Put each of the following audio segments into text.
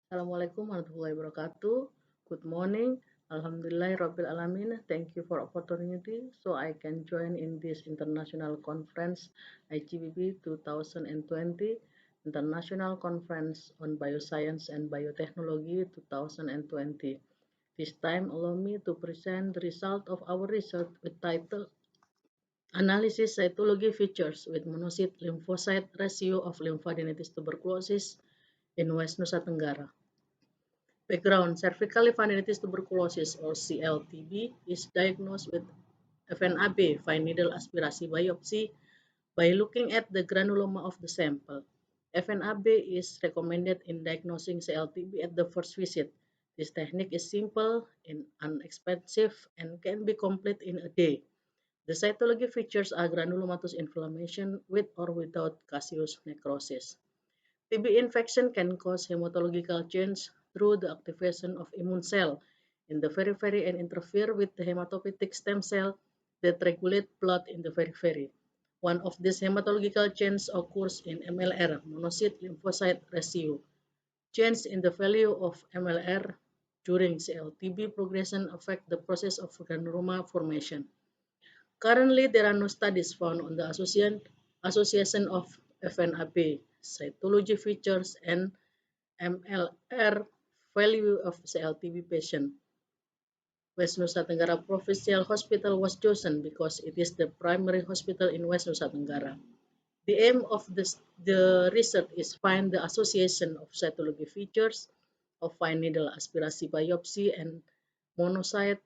Assalamualaikum warahmatullahi wabarakatuh. Good morning. Alhamdulillah Alamin. Thank you for opportunity so I can join in this international conference ICBB 2020 International Conference on Bioscience and Biotechnology 2020. This time allow me to present the result of our research with title Analysis Cytology Features with Monocyte Lymphocyte Ratio of Lymphadenitis Tuberculosis in West Nusa Tenggara. Background: cervical lymphadenopathy tuberculosis or CLTB is diagnosed with FNAB, fine needle aspirasi biopsy, by looking at the granuloma of the sample. FNAB is recommended in diagnosing CLTB at the first visit. This technique is simple and inexpensive and can be complete in a day. The cytology features are granulomatous inflammation with or without caseous necrosis. TB infection can cause hematological change through the activation of immune cell in the periphery and interfere with the hematopoietic stem cell that regulate blood in the periphery. One of these hematological changes occurs in MLR, monocyte-lymphocyte ratio. Change in the value of MLR during CLTB progression affect the process of granuloma formation. Currently, there are no studies found on the association of FNAB, cytology features, and MLR value of CLTB patient. West Nusa Tenggara Provincial Hospital was chosen because it is the primary hospital in West Nusa Tenggara. The aim of the research is find the association of cytology features of fine needle aspirasi biopsy and monocyte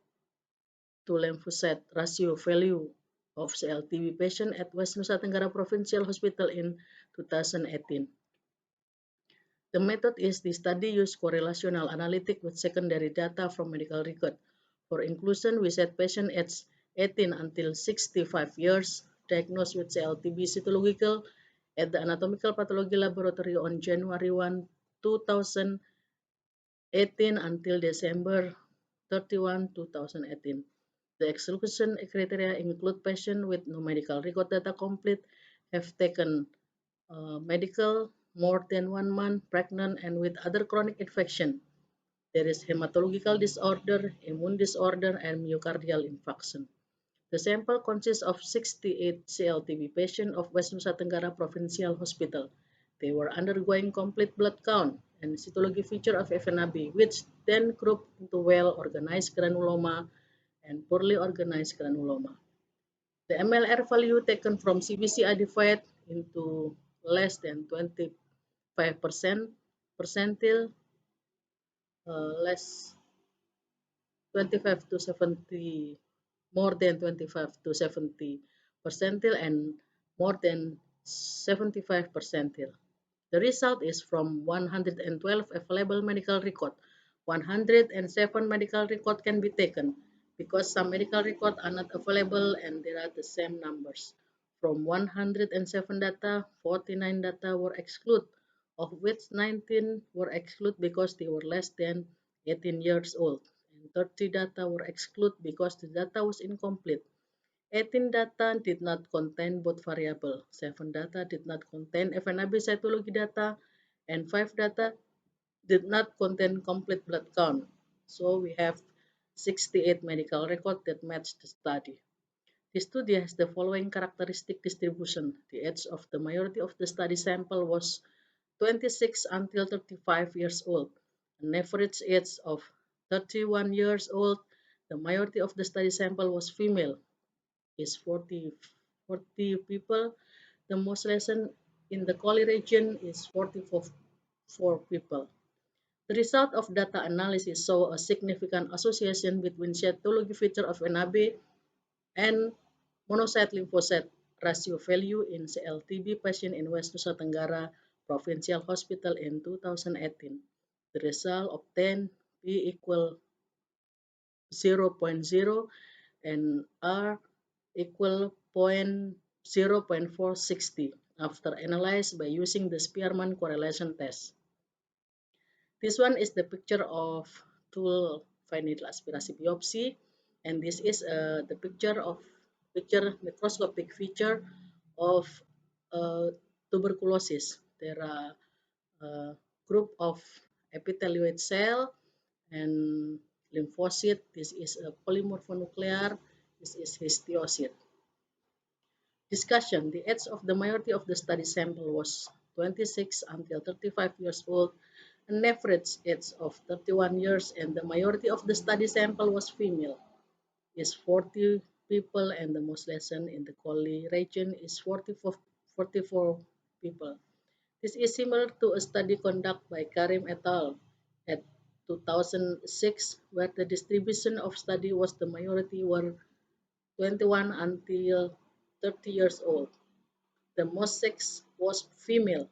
to lymphocyte ratio value of CLTB patient at West Nusa Tenggara Provincial Hospital in 2018. The method is the study use correlational analytic with secondary data from medical record. For inclusion, we set patient aged 18 until 65 years diagnosed with CLTB cytological at the Anatomical Pathology Laboratory on January 1, 2018 until December 31, 2018. The exclusion criteria include patients with no medical record data complete, have taken medical more than 1 month, pregnant, and with other chronic infection. There is hematological disorder, immune disorder, and myocardial infarction. The sample consists of 68 CLTB patients of West Nusa Tenggara Provincial Hospital. They were undergoing complete blood count and cytology feature of FNAB, which then grouped into well-organized granuloma and poorly organized granuloma. The MLR value taken from CBC are divided into less than 25% percentile, less 25 to 70, more than 25 to 70 percentile, and more than 75 percentile. The result is from 112 available medical record. 107 medical record can be taken because some medical records are not available and there are the same numbers. From 107 data, 49 data were excluded, of which 19 were excluded because they were less than 18 years old, and 30 data were excluded because the data was incomplete. 18 data did not contain both variables, 7 data did not contain FNAB cytology data, and 5 data did not contain complete blood count. So we have 68 medical records that match the study. The study has the following characteristic distribution. The age of the majority of the study sample was 26 until 35 years old. An average age of 31 years old. The majority of the study sample was female, is 40 people. The most lesion in the Collie region is 44 people. The result of data analysis saw a significant association between cytology feature of NAB and monocyte lymphocyte ratio value in CLTB patient in West Nusa Tenggara Provincial Hospital in 2018. The result obtained P equal 0.0 and R equal 0.460 after analyzed by using the Spearman correlation test. This one is the picture of tool fine needle aspirasi biopsy, and this is the picture microscopic feature of tuberculosis. There are a group of epithelioid cell and lymphocyte. This is a polymorphonuclear. This is histiocyte. Discussion. The age of the majority of the study sample was 26 until 35 years old, an average age of 31 years, and the majority of the study sample was female, is 40 people, and the most lesion in the Colli region is 44 people. This is similar to a study conducted by Karim et al. At 2006, where the distribution of study was the majority were 21 until 30 years old. The most sex was female,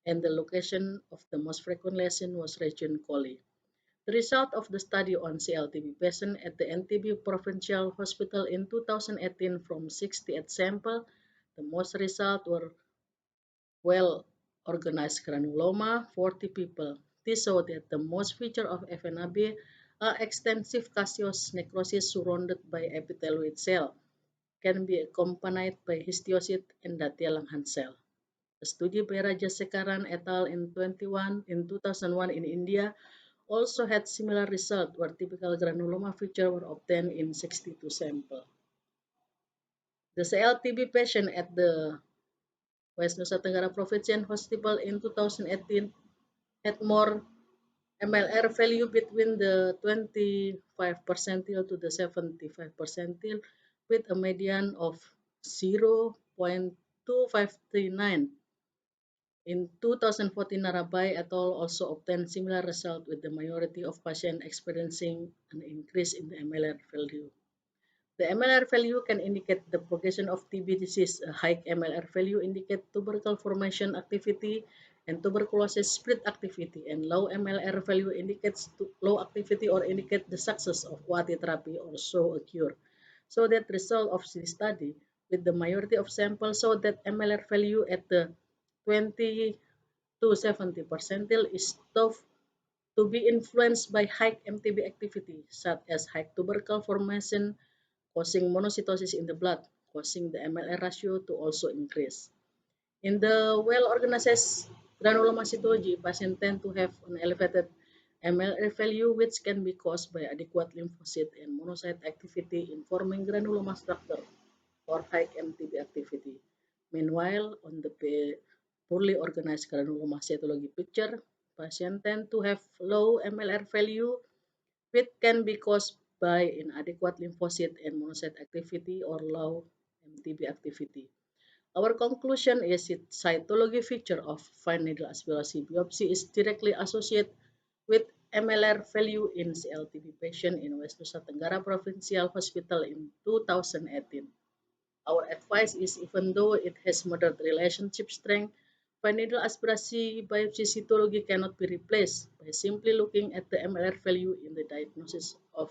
and the location of the most frequent lesion was region Colli. The result of the study on CLTB patients at the NTB Provincial Hospital in 2018 from 68 samples, the most results were well-organized granuloma, 40 people. This showed that the most feature of FNAB are extensive caseous necrosis surrounded by epithelioid cell, can be accompanied by histiocyte endothelial Langerhans cell. A study by Raja Sekaran et al. In 2001 in India also had similar result where typical granuloma feature were obtained in 62 samples. The CLTB patient at the West Nusa Tenggara Provincial Hospital in 2018 had more MLR value between the 25 percentile to the 75 percentile with a median of 0.2539. In 2014, Narabai et al. Also obtained similar result with the majority of patients experiencing an increase in the MLR value. The MLR value can indicate the progression of TB disease. A high MLR value indicates tubercle formation activity and tuberculosis spread activity, and low MLR value indicates low activity or indicate the success of OAT therapy or show a cure. So that result of this study with the majority of samples show that MLR value at the 20 to 70 percentile is thought to be influenced by high MTB activity, such as high tubercle formation, causing monocytosis in the blood, causing the MLR ratio to also increase. In the well-organized granuloma cytology, patients tend to have an elevated MLR value, which can be caused by adequate lymphocyte and monocyte activity in forming granuloma structure or high MTB activity. Meanwhile, on the poorly organized granuloma cytology picture, patients tend to have low MLR value, which can be caused by inadequate lymphocyte and monocyte activity or low MTB activity. Our conclusion is that cytology feature of fine needle aspirasi biopsy is directly associated with MLR value in CLTB patient in West Nusa Tenggara Provincial Hospital in 2018. Our advice is, even though it has moderate relationship strength, fine needle aspirasi biopsy cytology cannot be replaced by simply looking at the MLR value in the diagnosis of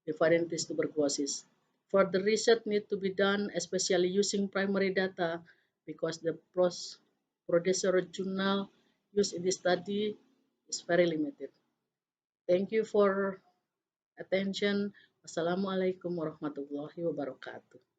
LIMFADENITIS tuberculosis. Further research needs to be done, especially using primary data, because the procedure journal used in this study is very limited. Thank you for attention. Wassalamualaikum warahmatullahi wabarakatuh.